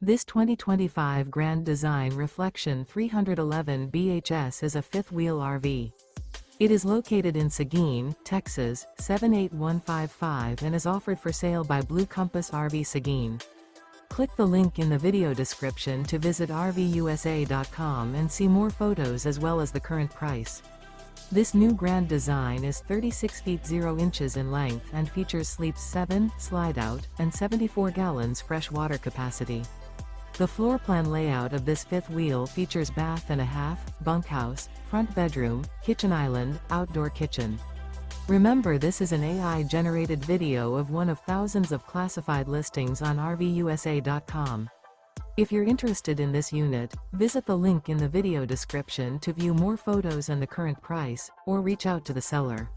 This 2025 Grand Design Reflection 311 BHS is a fifth-wheel RV. It is located in Seguin, Texas, 78155 and is offered for sale by Blue Compass RV Seguin. Click the link in the video description to visit RVUSA.com and see more photos as well as the current price. This new Grand Design is 36 feet 0 inches in length and features sleeps 7, slide-out, and 74 gallons fresh water capacity. The floor plan layout of this fifth wheel features bath and a half, bunkhouse, front bedroom, kitchen island, outdoor kitchen. Remember, this is an AI-generated video of one of thousands of classified listings on RVUSA.com. If you're interested in this unit, visit the link in the video description to view more photos and the current price, or reach out to the seller.